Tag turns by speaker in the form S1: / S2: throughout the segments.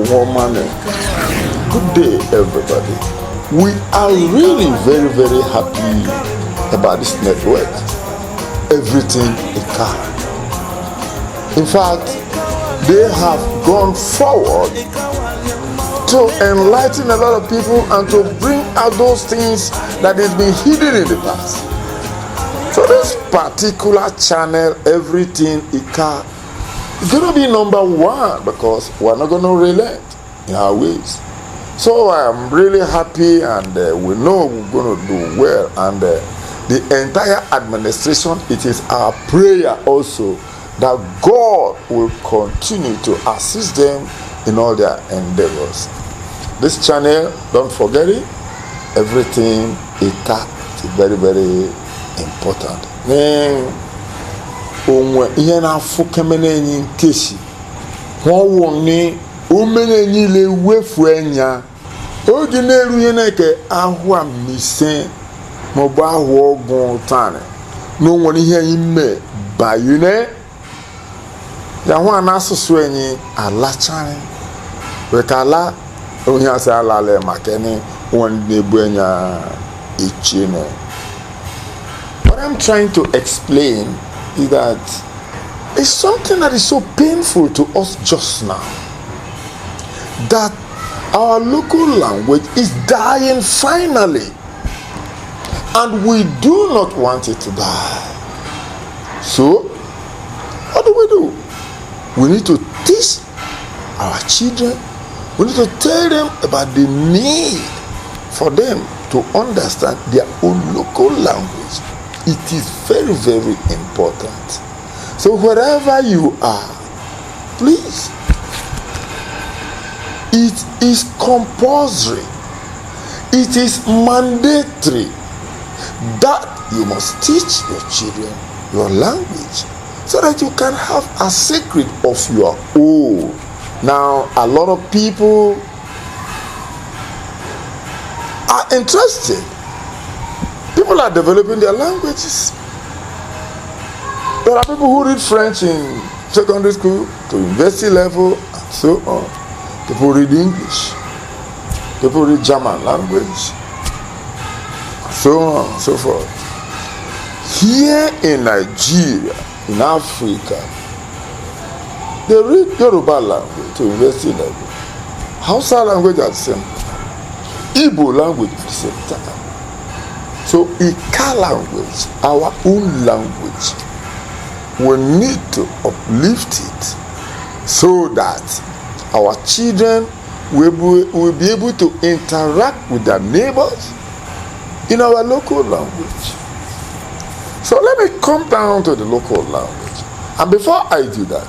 S1: woman. Good day, everybody. We are really very, very happy about this network. Everything Ika. In fact, they have gone forward to enlighten a lot of people and to bring out those things that has been hidden in the past. So this particular channel, Everything Ika, is going to be number one because we're not going to relent in our ways. So I am really happy, and we know we're going to do well, and the entire administration, it is our prayer also that God will continue to assist them in all their endeavors. This channel, don't forget it, Everything Ika is very, very important. Ihe na-afụ kemene enyi nkeshi hụwụ ni umenenyi le wefu enya oge na-eru ihe na-eke ahụ a mise maọbụ ahụ ọgwụ tani n'onwere ihe ime bayune ya hụ a na-asụsụ enyi alachari weka ala onye asị alale maka ni nwanne na-ebu enya ichine. What I'm trying to explain is that it's something that is so painful to us just now, that our local language is dying finally, and we do not want it to die. So what do? We need to teach our children, we need to tell them about the need for them to understand their own local language. It is very, very important. So wherever you are, please, it is compulsory, it is mandatory that you must teach your children your language so that you can have a secret of your own. Now, a lot of people are interested. People are developing their languages. There are people who read French in secondary school to university level and so on. People read English. People read German language. And so on and so forth. Here in Nigeria, in Africa, they read Yoruba language to university level. Hausa language at the same time. Igbo language at the same time. So Ika language, our own language, we need to uplift it so that our children will be able to interact with their neighbors in our local language. So let me come down to the local language. And before I do that,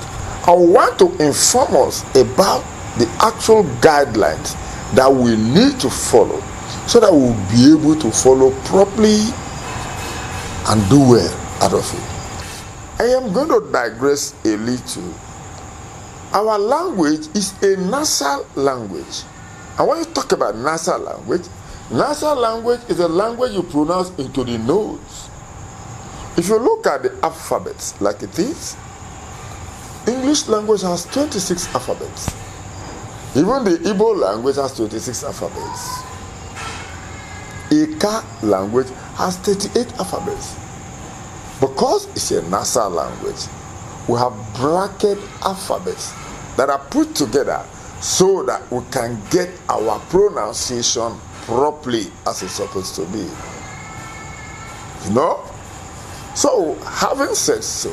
S1: I want to inform us about the actual guidelines that we need to follow so that we'll be able to follow properly and do well out of it. I am going to digress a little. Our language is a nasal language. And when you talk about nasal language is a language you pronounce into the nose. If you look at the alphabets like it is, English language has 26 alphabets. Even the Igbo language has 26 alphabets. Ika language has 38 alphabets. Because it's a nasal language, we have bracket alphabets that are put together so that we can get our pronunciation properly as it's supposed to be. You know? So, having said so,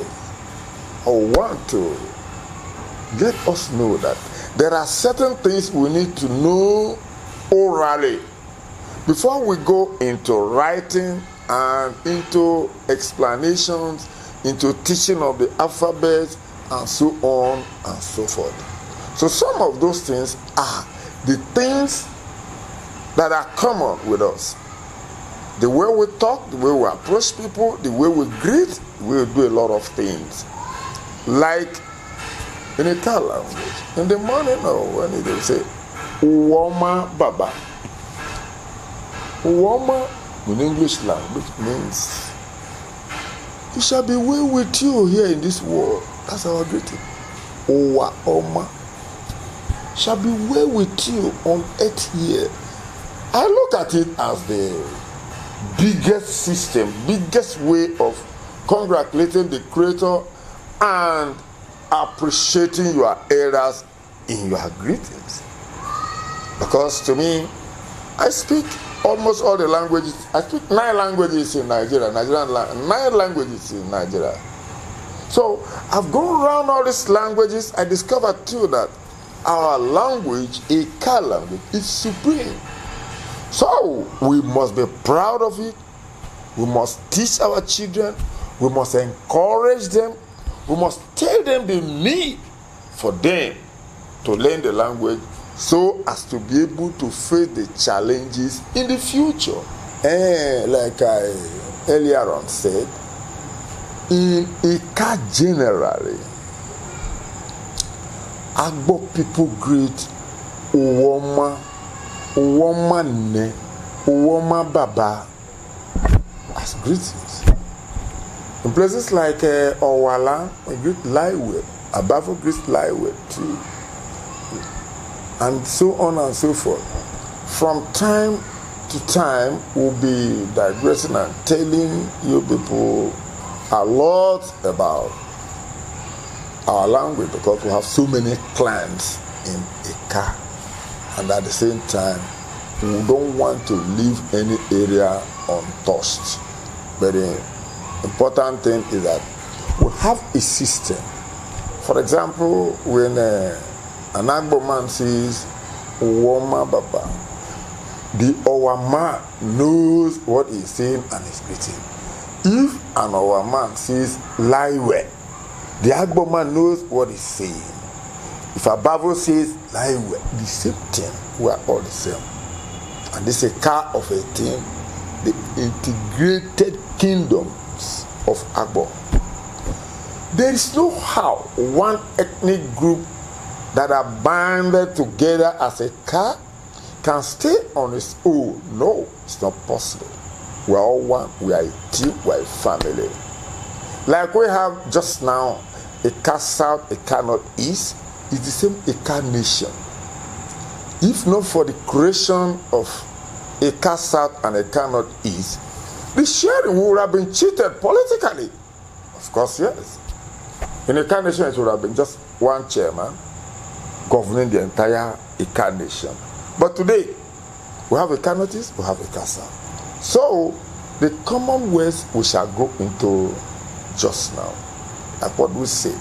S1: I want to let us know that there are certain things we need to know orally before we go into writing and into explanations, into teaching of the alphabet, and so on and so forth. So some of those things are the things that are common with us. The way we talk, the way we approach people, the way we greet, the way we do a lot of things. Like in Ika language, in the morning or when they say, Uwoma Baba. Uwoma in English language means, it shall be well with you here in this world. That's our greeting. Uwa Oma. shall be well with you on earth here. I look at it as the biggest system, biggest way of congratulating the Creator and appreciating your elders in your greetings. Because to me, I speak almost all the languages. I speak 9 languages in Nigeria, 9 languages in Nigeria. So I've gone around all these languages. I discovered too that our language, Ika language, is supreme. So we must be proud of it. We must teach our children. We must encourage them. We must tell them the need for them to learn the language so as to be able to face the challenges in the future. And like I earlier on said, in Ika generally, Agbor people greet Uwoma ne, Uwoma Baba as greetings. In places like Owala, we greet Laiwe, Abavo greets Laiwe too, and so on and so forth. From time to time, we'll be digressing and telling you people a lot about our language because we have so many clans in Ika, and at the same time, we don't want to leave any area untouched. But the important thing is that we have a system. For example, when an Agbor man says Uwoma Baba, the Owama knows what he's saying and is greeting. If an Owama says Laiwe, the Agbor man knows what he's saying. If a Bavo says Laiwe, the same thing, we are all the same. And this is a car of a team, the integrated kingdoms of Agbor. There is no how one ethnic group that are banded together as a car can stay on its own. No, it's not possible. We are all one, we are a team, we are a family. Like we have just now, Ika South, Ika Northeast, is the same Ika nation. If not for the creation of Ika South and Ika Northeast, the sharing would have been cheated politically. Of course, yes. In Ika nation, it would have been just one chairman governing the entire Ika nation. But today, we have Ika Northeast, we have Ika South. So, the commonwealth we shall go into just now, like what we say,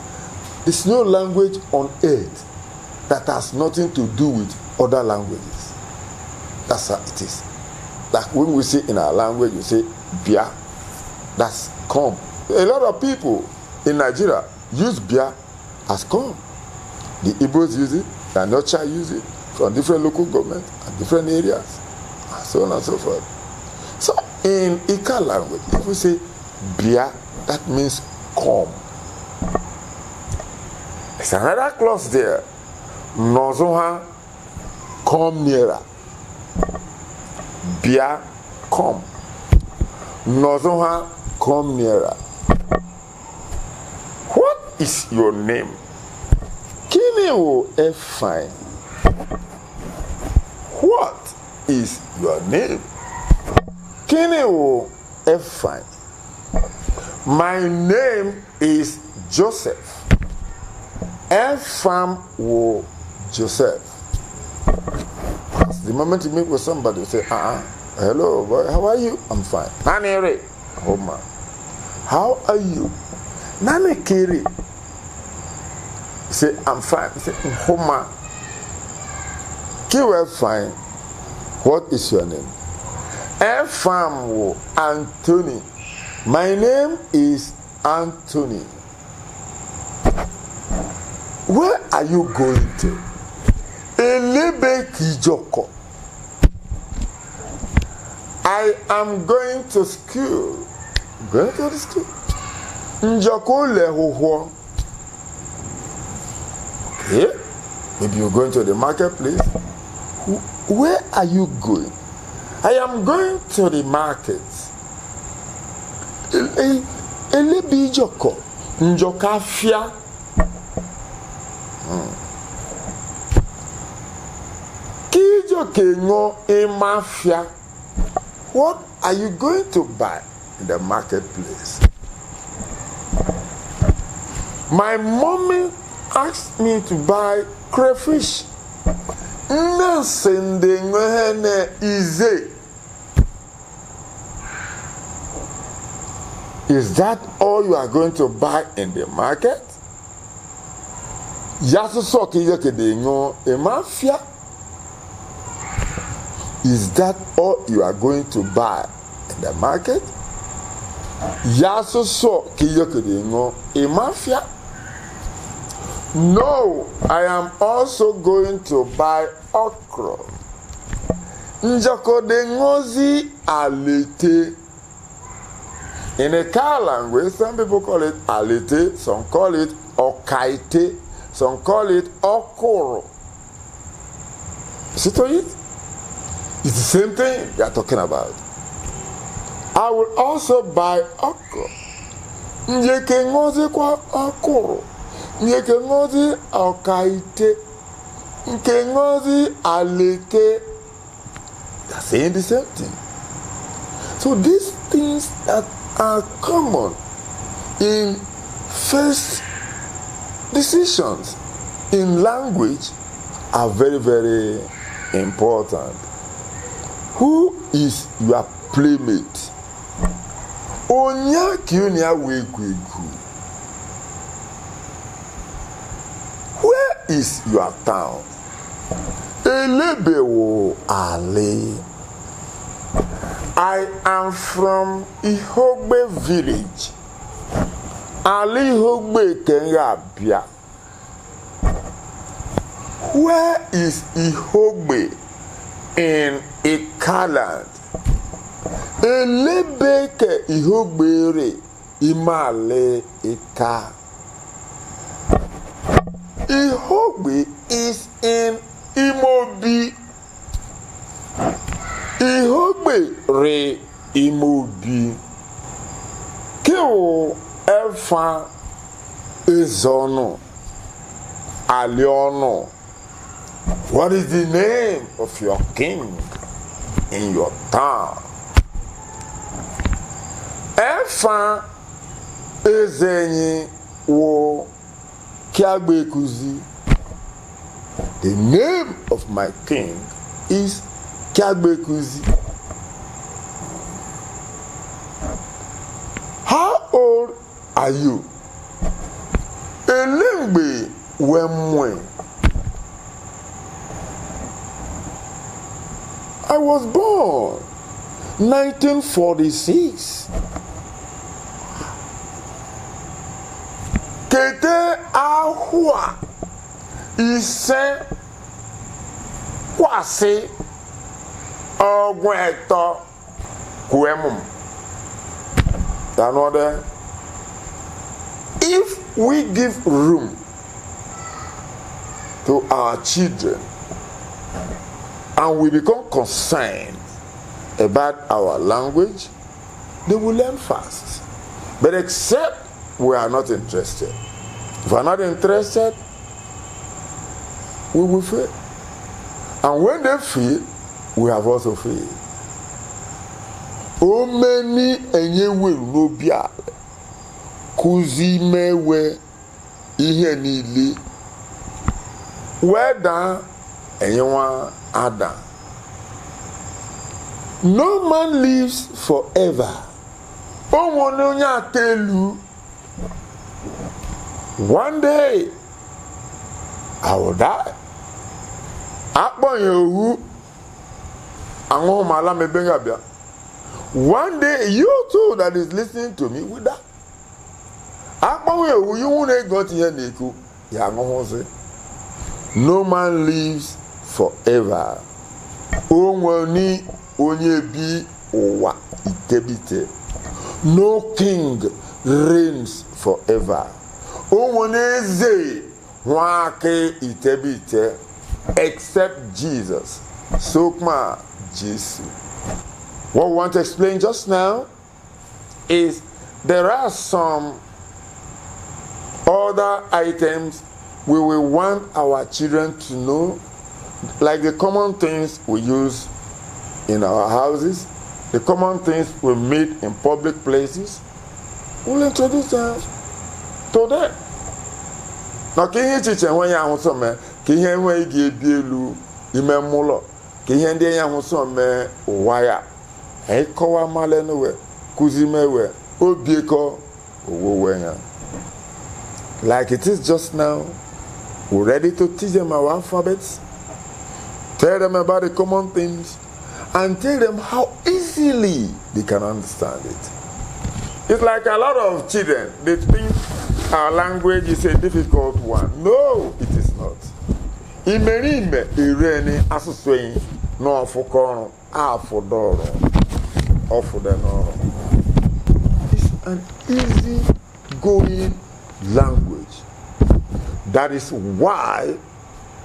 S1: there's no language on earth that has nothing to do with other languages. That's how it is. Like when we say in our language, we say bia, that's come. A lot of people in Nigeria use bia as come. The Igbos use it, the Anocha use it from different local governments and different areas, and so on and so forth. So in Ika language, if we say bia, that means come. There's another clause there. Nozoha, come nearer. Bia, come. Nozoha, come nearer. What is your name? Kini o efine. What is your name? Kini o efine. My name is Joseph. Efam wo Joseph. The moment you meet with somebody, you say, hello, boy, how are you? I'm fine. Nani Homa. How are you? Nani Kiri. You say, I'm fine. You say, Homa. Kiwe fine. What is your name? Efam wo Anthony. My name is Anthony. Where are you going to? Elebe Kijoko. I am going to school. Going to the school. Njoko lehoho. Okay. Maybe you're going to the marketplace. Where are you going? I am going to the market. Elebe Joko. Njoka fia. Ijokengo emafia. What are you going to buy in the marketplace? My mommy asked me to buy crayfish. Is that all you are going to buy in the market? Is that all you are going to buy in the market? No, I am also going to buy okra. Njakodengozi alete. In a Ika language, some people call it alete, some call it okaite, some call it okoro. See to it? It's the same thing we are talking about. I will also buy okra. Njekengozi kwa okoro. Njekengozi okaite. Nkengozi alete. They are saying the same thing. So these things that are common in first decisions in language are very, very important. Who is your playmate? Onya kiunia wegwegu. Where is your town? Elebewo ale. I am from Ihogbe village. Ali Ihogbe Kenyabia. Where is Ihogbe in Ika Land? Elebeke Ihogbere Imale Ika. Ihogbe is in Imobi. Ihogbe re Imobi. Keo Efa Ezono Aliono. What is the name of your king in your town? Efa Ezenyi wo Kiagbekuzi. The name of my king is Kiagbekuzi. How old are you? Elengbe wemwe. I was born 1946. Kete ahua ise kwase ogweto kuemum. Another, if we give room to our children and we become concerned about our language, they will learn fast. But except we are not interested. If we are not interested, we will fail. And when they fail, we have also failed. O many enyewe robia kuzi mewe ihe niile weda enyewa ada. No man lives forever. Owononya telu. One day I will die. Akpo yewu anwo mala mebenga bia. One day, you too that is listening to me with that. No man lives forever. No king reigns forever. Except Jesus. Sokma Jesus. What we want to explain just now is there are some other items we will want our children to know like the common things we use in our houses, the common things we meet in public places, we'll introduce them to them. Now, can you teach them when you have some man? Can you when you give you mulo? Can you hear you some man wire? Hey, kawa malenuwe, kuzimewe, obieko, owowe. Like it is just now, we're ready to teach them our alphabets, tell them about the common things, and tell them how easily they can understand it. It's like a lot of children, they think our language is a difficult one. No, it is not. Imerime irene asuswing no for afodoro ofodeno. It's an easy going language. That is why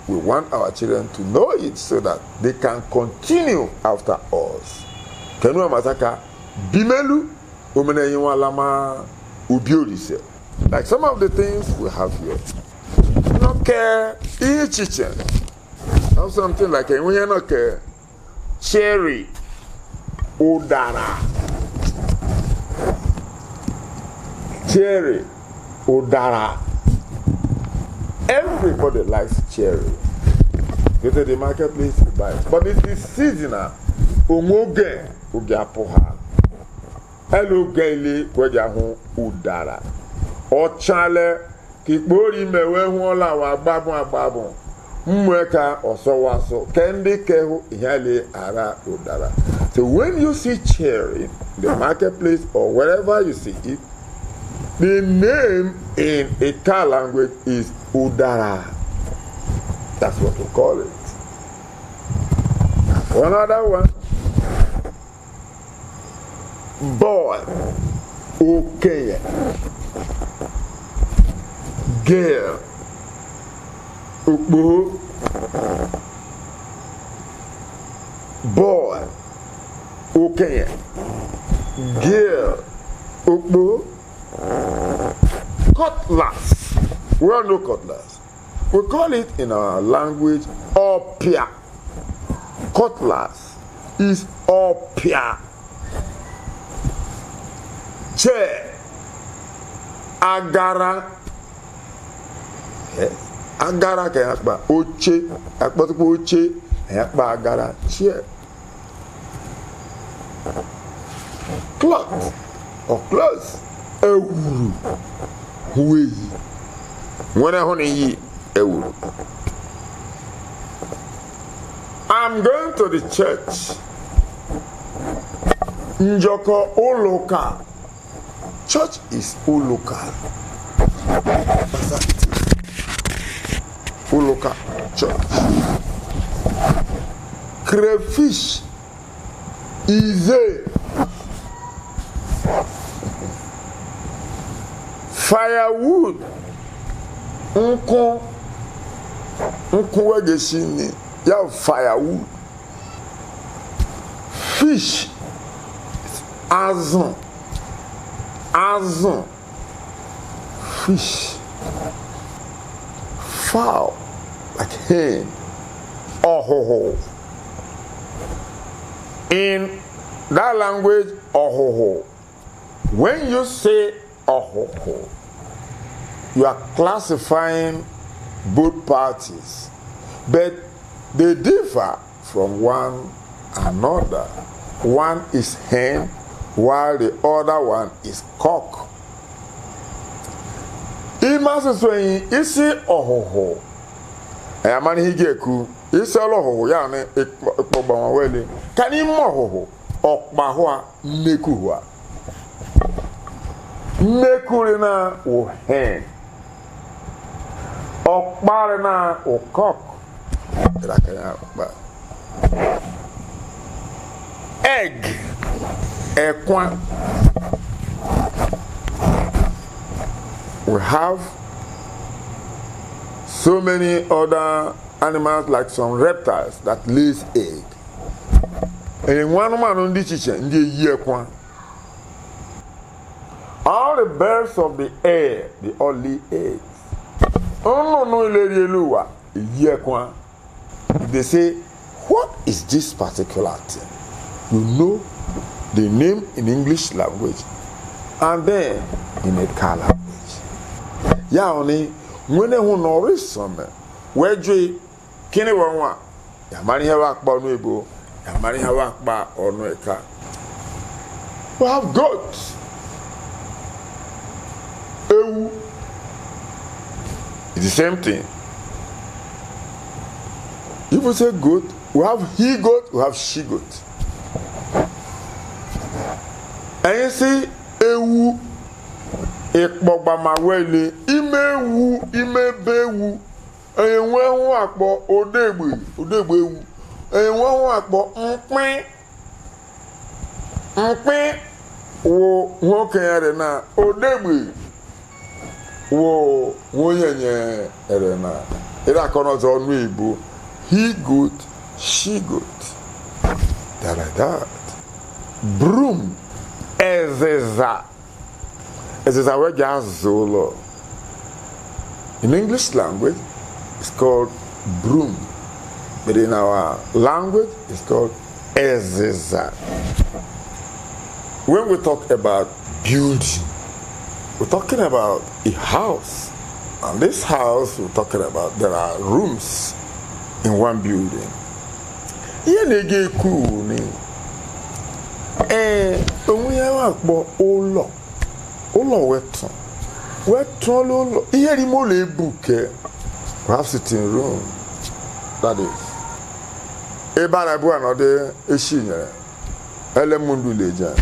S1: we want our children to know it so that they can continue after us. Kenu mataka bimelu omene yiwa lama ubiolise. Like some of the things we have here. No care each kitchen. Have something like a when you no care cherry udara. Cherry udara. Everybody likes cherry. Go to the marketplace to buy it. But it is seasonal. Omoge ugapoha. Hello gaily kwajahu udara. Ochale kikbori mewe huola wa agbabun mweka osowaso kendi kehu ihale ara udara. So when you see cherry in the marketplace or wherever you see it, the name in Ika language is udara. That's what we call it. One other one. Boy. Okay. Girl. Ukbu. Boy. Okay. Girl. Ukbu. Cutlass. We all know cutlass. We call it in our language opia. Cutlass is opia. Chair. Agara. Yes. Agara can akba oche. Akba tupo oche. Akba agara. Chair. Cloth or clothes. Ewuru. Huweyi. Wena hone yi. Ewuru. I'm going to the church. Njoko Oloka. Church is Oloka. That's what it is. Oloka church. Crayfish. Ize. Firewood. Nkon wegeshini. You have firewood. Fish. Azon. Fish. Fowl. Like hen. Ohoho. In that language, ohoho. When you say ohoho, you are classifying both parties. But they differ from one another. One is hen, while the other one is cock. Imasiswe isi ohoho. Ayamani higeku isi oloho ya ne ekpogba wọn wele. Kani mo ohoho okpahwa nekuwa. Nekuri na o hen. Okpare na o cock. Egg. Ekwan. We have so many other animals like some reptiles that lays egg. And one man on this kitchen, ekwan. All the birds of the air, they all lay eggs. Oh no, lady Lua, ekwan. if they say, what is this particular thing? You know the name in English language and then in a Ika language. Ya only when who no reason where Jay Kenny one ya marry her Agbor no ebo ya marry her Agbor or no Ika. We have goats. Ewu. It's the same thing. If we say goat, we have he goat, we have she goat. And you see, ewu, ekpobamawele, imewu, imebewu, enwewu akpo odegbe ewu, enwewu akpo nkpe, wo nwoke yare na odegbe, wo nyenye yare na. Ira kono zo nu Igbo. He goat, she goat. They're like that. Broom. Ezeza. Ezeza weja zolo. In English language, it's called broom. But in our language, it's called ezeza. When we talk about building, we're talking about a house. And this house, we're talking about, there are rooms in one building. Here they get cool. We have Agbor olo weton lolo. Here the mole book. We have sitting room. That is. Eba bu anode eshinya. Elemundu leja.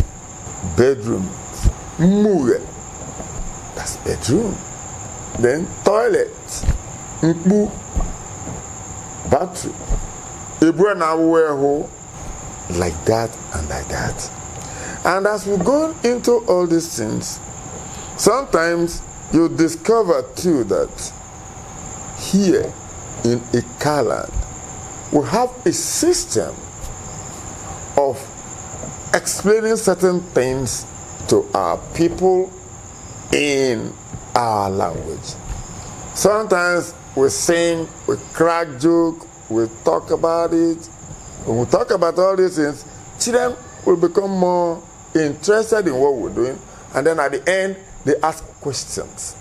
S1: Bedroom. Muye. That's bedroom. Then toilet. Mpu. Battery. Ebu na weho. Like that and like that. And as we go into all these things, sometimes you discover too that here in Ika Land, we have a system of explaining certain things to our people in our language. Sometimes we sing, we crack joke, we talk about it. When we talk about all these things, children will become more interested in what we're doing, and then at the end, they ask questions.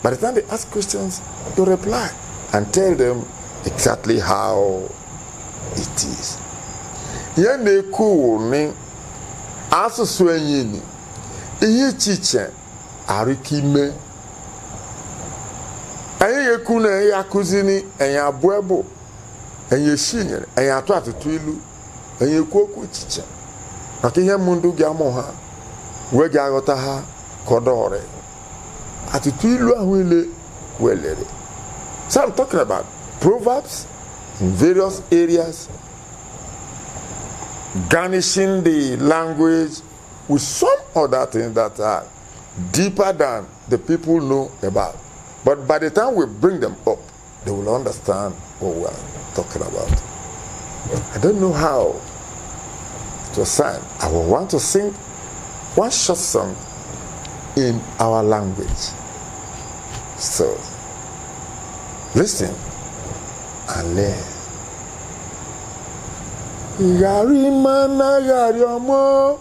S1: By the time they ask questions, you reply and tell them exactly how it is. Yene kuuni aso swenyini ihe chiche arikime aye kuna ya kuzini enya buebo enye shinyere enya ato atutu ilu enye kuoku chiche maka ihe mundu gi amo ha we gi agota ha kodore atutu ilu ahu ile welere. So I'm talking about Proverbs in various areas, garnishing the language with some other things that are deeper than the people know about. But by the time we bring them up, they will understand what we are talking about. I don't know how to sing. I will want to sing one short song in our language. So, listen and learn. Gari mana gari omo,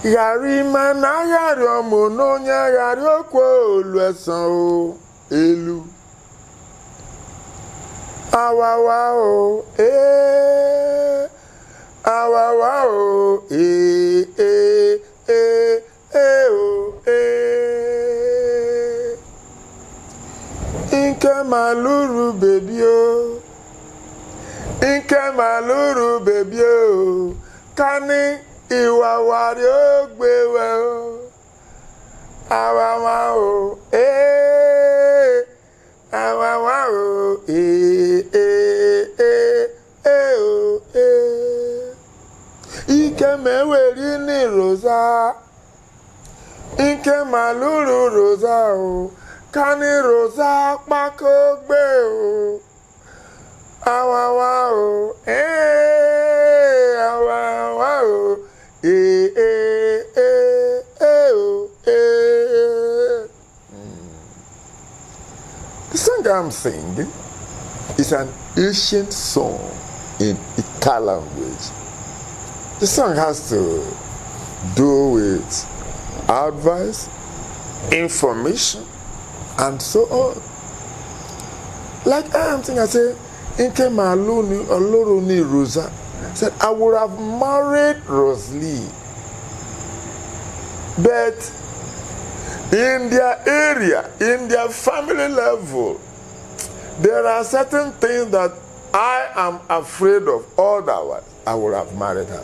S1: gari mana gari omo no nya gari okwo oluesan o elu. Awawa o awawa o o Inke maluru baby o, Inke maluru baby o, kani iwa wari o gbewe o, awawa o awawa o o Ike meweri ni rosa, Inke maluru rosa o, kani rosa pako gbe o, awawa o awawa o o The song I'm singing is an ancient song in Ika language. The song has to do with advice, information, and so on. Like I am thinking, I say, Inke Maluni Oloruni Rosa said, I would have married Rosalie, but in their area, in their family level, there are certain things that I am afraid of. Otherwise, I would have married her.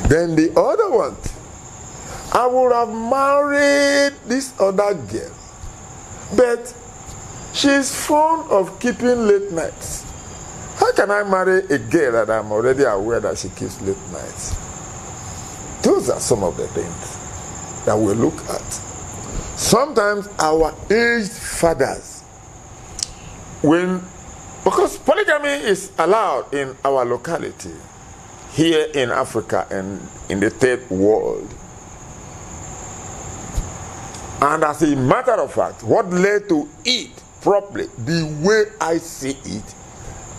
S1: Then the other one, I would have married this other girl, but she's fond of keeping late nights. How can I marry a girl that I'm already aware that she keeps late nights? Those are some of the things that we look at. Sometimes our aged fathers, because polygamy is allowed in our locality, here in Africa and in the third world. And as a matter of fact, what led to it properly, the way I see it,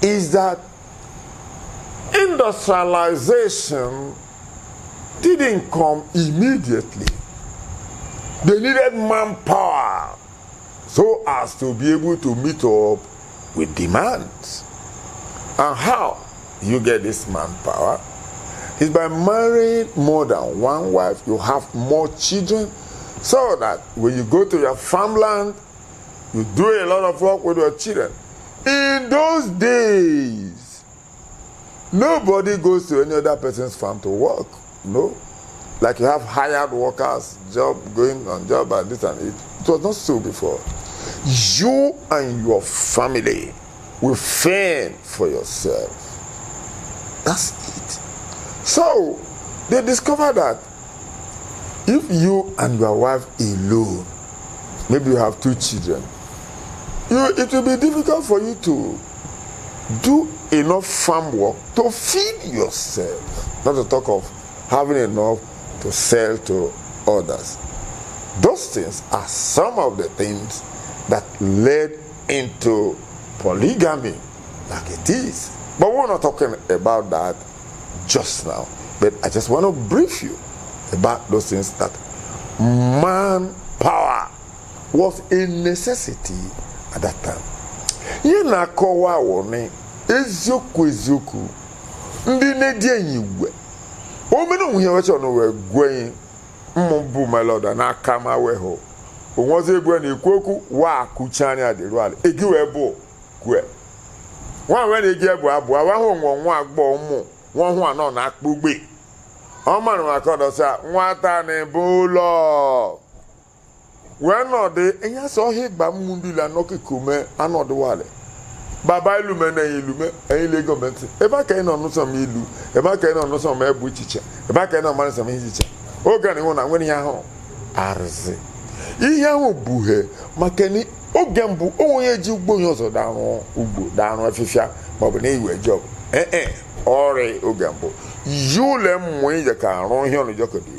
S1: is that industrialization didn't come immediately. They needed manpower so as to be able to meet up with demands. And how you get this manpower is by marrying more than one wife. You have more children, so that when you go to your farmland, you do a lot of work with your children. In those days, nobody goes to any other person's farm to work. No. Like you have hired workers, going on job and this and it. It was not so before. You and your family will fend for yourself. That's it. So, they discovered that if you and your wife alone, maybe you have 2 children, it will be difficult for you to do enough farm work to feed yourself. Not to talk of having enough to sell to others. Those things are some of the things that led into polygamy like it is. But we're not talking about that just now. But I just want to brief you about those things that manpower was a necessity at that time. Yena kowa wone ezoku ndi nedi anyiwe. O me no hia we cho no we gwen mmbu my lord na kama we ho. O ze egwu na ikoku wa akuchani aderu ale. Egi we bo gwe. Wa we na egi ebu abu wa ho nwo agbo mu. Won ho ana na akpogbe. O ma no akodo sa nwata ni bulo. When not the enya so he gba mundula no kikume anode wale. Baba ilume na ilume eyin le government. E ba kai no some ilu, e ba kai no some ebu chiche. E ba kai no man some chiche. O ga ni ho na nwani ya ho. Arze. Ihe ho buhe makani ogembu onye ji ugbo yozo daru ugbo daru afifia ma bo na iwe job. Ore ogembu. Yule mwe je ka ron he no joko de.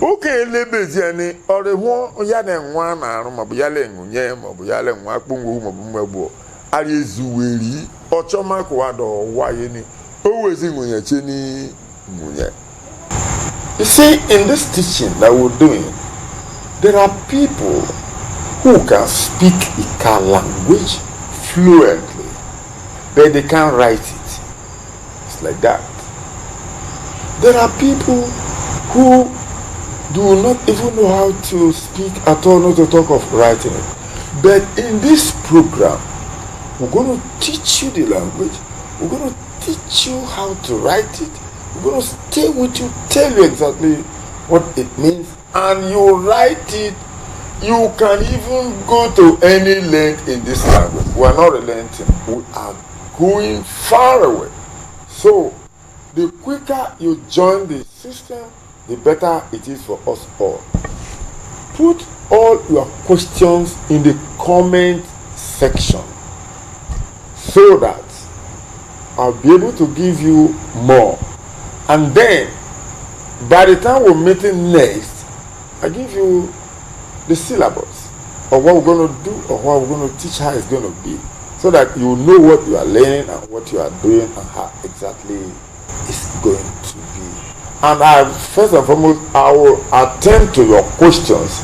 S1: Okay, lebezi ore ho ya na nwa na aru mabu ya le ngunye mabu ya le nwa akpungu mabu mgbo ari ezuweri ochoma ko wado waye ni owezi ngunye che ni ngunye. You see, in this teaching that we're doing, there are people who can speak Ika language fluently, but they can't write it. It's like that. There are people who do not even know how to speak at all, not to talk of writing it. But in this program, we're going to teach you the language. We're going to teach you how to write it. We're going to stay with you, tell you exactly what it means, and you write it. You can even go to any length in this language. We are not relenting. We are going far away. So, the quicker you join the system, the better it is for us all. Put all your questions in the comment section so that I'll be able to give you more. And then, by the time we're meeting next, I give you the syllabus of what we're going to do or what we're going to teach, how it's going to be. so that you know what you are learning and what you are doing and how exactly it's going to be. And first and foremost, I will attend to your questions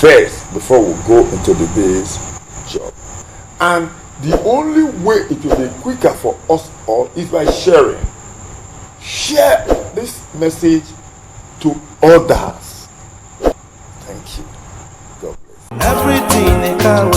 S1: first before we go into the day's job. And the only way it will be quicker for us all is by sharing. Share this message to others. Thank you. God bless. Everything Ika